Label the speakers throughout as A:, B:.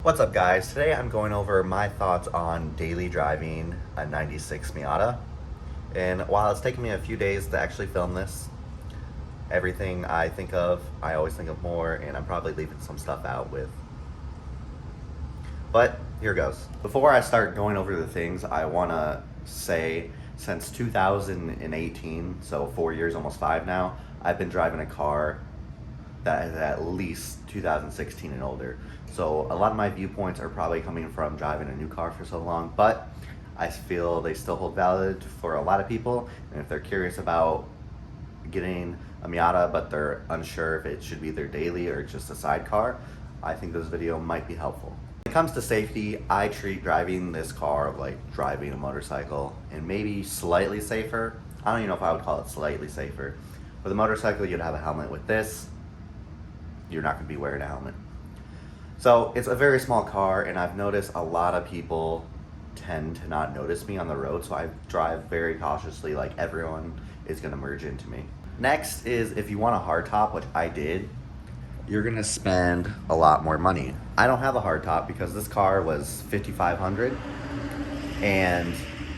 A: What's up guys? Today I'm going over my thoughts on daily driving a 96 Miata. And while it's taken me a few days to actually film this, everything I think of, I always think of more, and I'm probably leaving some stuff out with. But here goes. Before I start going over the things, I want to say since 2018, so 4 years, almost 5 now, I've been driving a car that is at least 2016 and older. So a lot of my viewpoints are probably coming from driving a new car for so long, but I feel they still hold valid for a lot of people. And if they're curious about getting a Miata, but they're unsure if it should be their daily or just a sidecar, I think this video might be helpful. When it comes to safety, I treat driving this car like driving a motorcycle, and maybe slightly safer. I don't even know if I would call it slightly safer. With a motorcycle, you'd have a helmet. With this, you're not going to be wearing a helmet. So it's a very small car, and I've noticed a lot of people tend to not notice me on the road, so I drive very cautiously, like everyone is going to merge into me. Next is, if you want a hardtop, which I did, you're going to spend a lot more money. I don't have a hardtop because this car was $5,500, and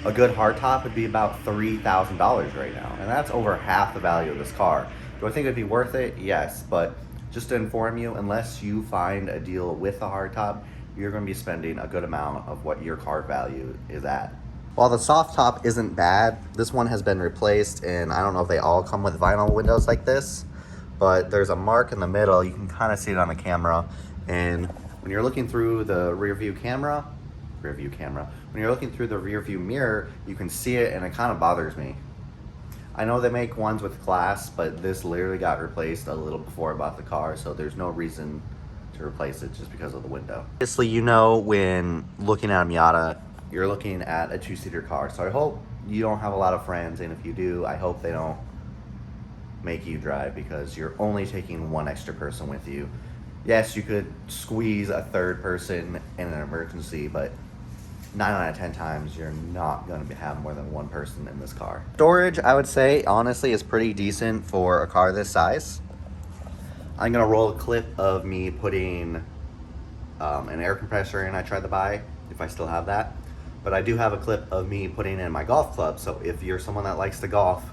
A: a good hardtop would be about $3,000 right now, and that's over half the value of this car. Do I think it'd be worth it? Yes, but just to inform you, unless you find a deal with a hardtop, you're going to be spending a good amount of what your car value is at. While the soft top isn't bad, this one has been replaced, and I don't know if they all come with vinyl windows like this, but there's a mark in the middle. You can kind of see it on the camera, and when you're looking through the rear view when you're looking through the rear view mirror, you can see it, and it kind of bothers me. I know they make ones with glass, but this literally got replaced a little before I bought the car, so there's no reason to replace it just because of the window. Obviously, you know, when looking at a Miata, you're looking at a two-seater car, so I hope you don't have a lot of friends, and if you do, I hope they don't make you drive because you're only taking one extra person with you. Yes, you could squeeze a third person in an emergency, but 9 out of 10 times, you're not going to have more than one person in this car. Storage, I would say, honestly, is pretty decent for a car this size. I'm going to roll a clip of me putting an air compressor in I tried to buy, if I still have that. But I do have a clip of me putting in my golf club, so if you're someone that likes to golf,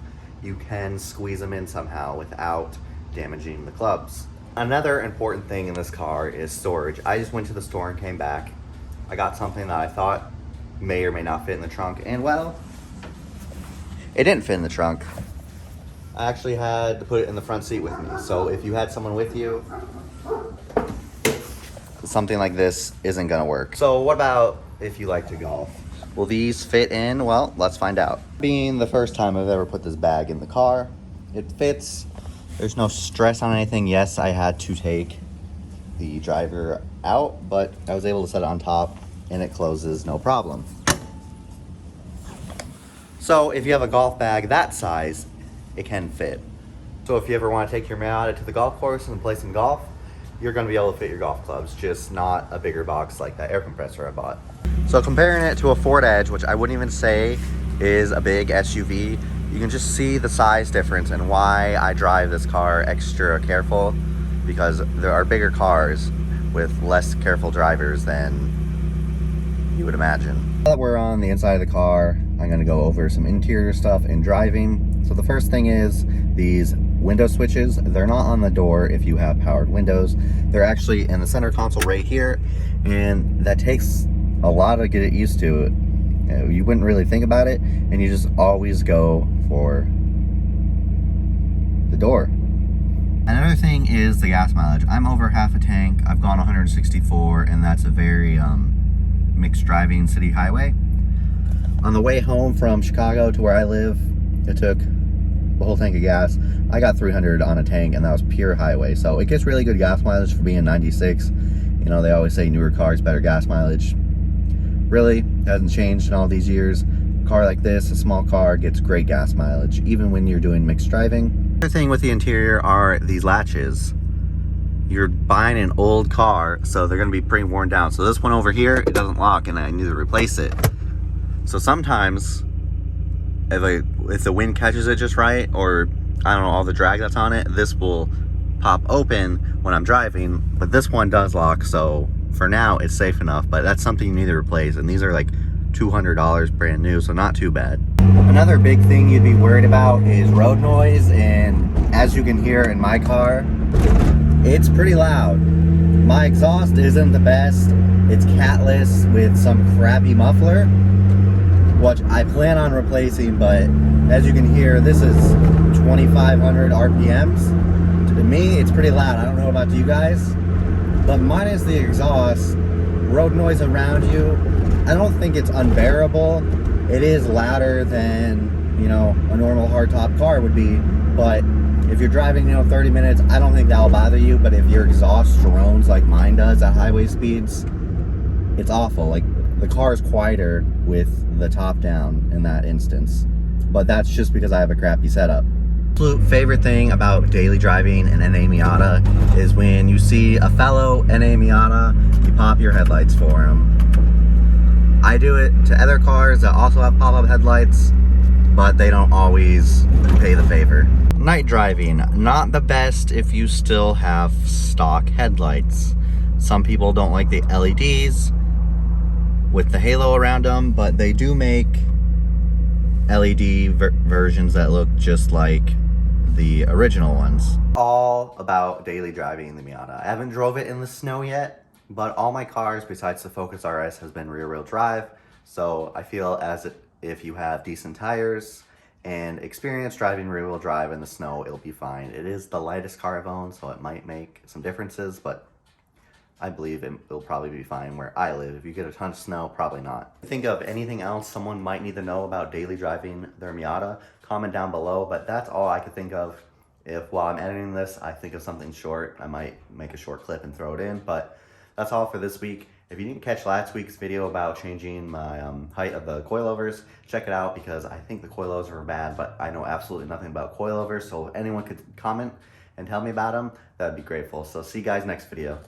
A: you can squeeze them in somehow without damaging the clubs. Another important thing in this car is storage. I just went to the store and came back. I got something that I thought may or may not fit in the trunk, and well, it didn't fit in the trunk. I actually had to put it in the front seat with me. So if you had someone with you, something like this isn't gonna work. So what about if you like to golf? Will these fit in? Well, let's find out. Being the first time I've ever put this bag in the car, it fits. There's no stress on anything. Yes, I had to take the driver out, but I was able to set it on top and it closes no problem. So if you have a golf bag that size, it can fit. So if you ever want to take your Miata to the golf course and play some golf, you're going to be able to fit your golf clubs, just not a bigger box like that air compressor I bought. So comparing it to a Ford Edge, which I wouldn't even say is a big SUV, you can just see the size difference and why I drive this car extra careful, because there are bigger cars with less careful drivers than you would imagine. Now that we're on the inside of the car, I'm gonna go over some interior stuff in driving. So the first thing is these window switches. They're not on the door if you have powered windows. They're actually in the center console right here, and that takes a lot to get it used to. You wouldn't really think about it, and you just always go for the door. Another thing is the gas mileage. I'm over half a tank. I've gone 164, and that's a very mixed driving city highway. On the way home from Chicago to where I live, it took the whole tank of gas. I got 300 on a tank, and that was pure highway. So it gets really good gas mileage for being 96. You know, they always say newer cars, better gas mileage. Really, hasn't changed in all these years. A car like this, a small car, gets great gas mileage, even when you're doing mixed driving. Another thing with the interior are these latches. You're buying an old car, so they're gonna be pretty worn down. So this one over here, it doesn't lock, and I need to replace it. So sometimes, if the wind catches it just right, or I don't know, all the drag that's on it, this will pop open when I'm driving, but this one does lock, so for now, it's safe enough, but that's something you need to replace. And these are like $200 brand new, so not too bad. Another big thing you'd be worried about is road noise. And as you can hear in my car, it's pretty loud. My exhaust isn't the best. It's catless with some crappy muffler, which I plan on replacing, but as you can hear, this is 2,500 RPMs. To me, it's pretty loud. I don't know about you guys, but minus the exhaust, road noise around you, I don't think it's unbearable. It is louder than, you know, a normal hardtop car would be, but if you're driving, you know, 30 minutes, I don't think that'll bother you. But if your exhaust drones like mine does at highway speeds, it's awful. Like, the car is quieter with the top down in that instance. But that's just because I have a crappy setup. Absolute favorite thing about daily driving an NA Miata is when you see a fellow NA Miata, you pop your headlights for him. I do it to other cars that also have pop-up headlights, but they don't always pay the favor. Night driving, not the best if you still have stock headlights. Some people don't like the LEDs with the halo around them, but they do make LED versions that look just like the original ones. All about daily driving the Miata. I haven't drove it in the snow yet, but all my cars besides the Focus RS has been rear-wheel drive, so I feel as if you have decent tires and experience driving rear-wheel drive in the snow, it'll be fine. It is the lightest car I've owned, so it might make some differences, but I believe it'll probably be fine where I live. If you get a ton of snow, probably not. Think of anything else someone might need to know about daily driving their Miata, comment down below, but that's all I could think of. If while I'm editing this, I think of something short, I might make a short clip and throw it in, but that's all for this week. If you didn't catch last week's video about changing my height of the coilovers, check it out because I think the coilovers were bad, but I know absolutely nothing about coilovers, so if anyone could comment and tell me about them, that'd be grateful. So see you guys next video.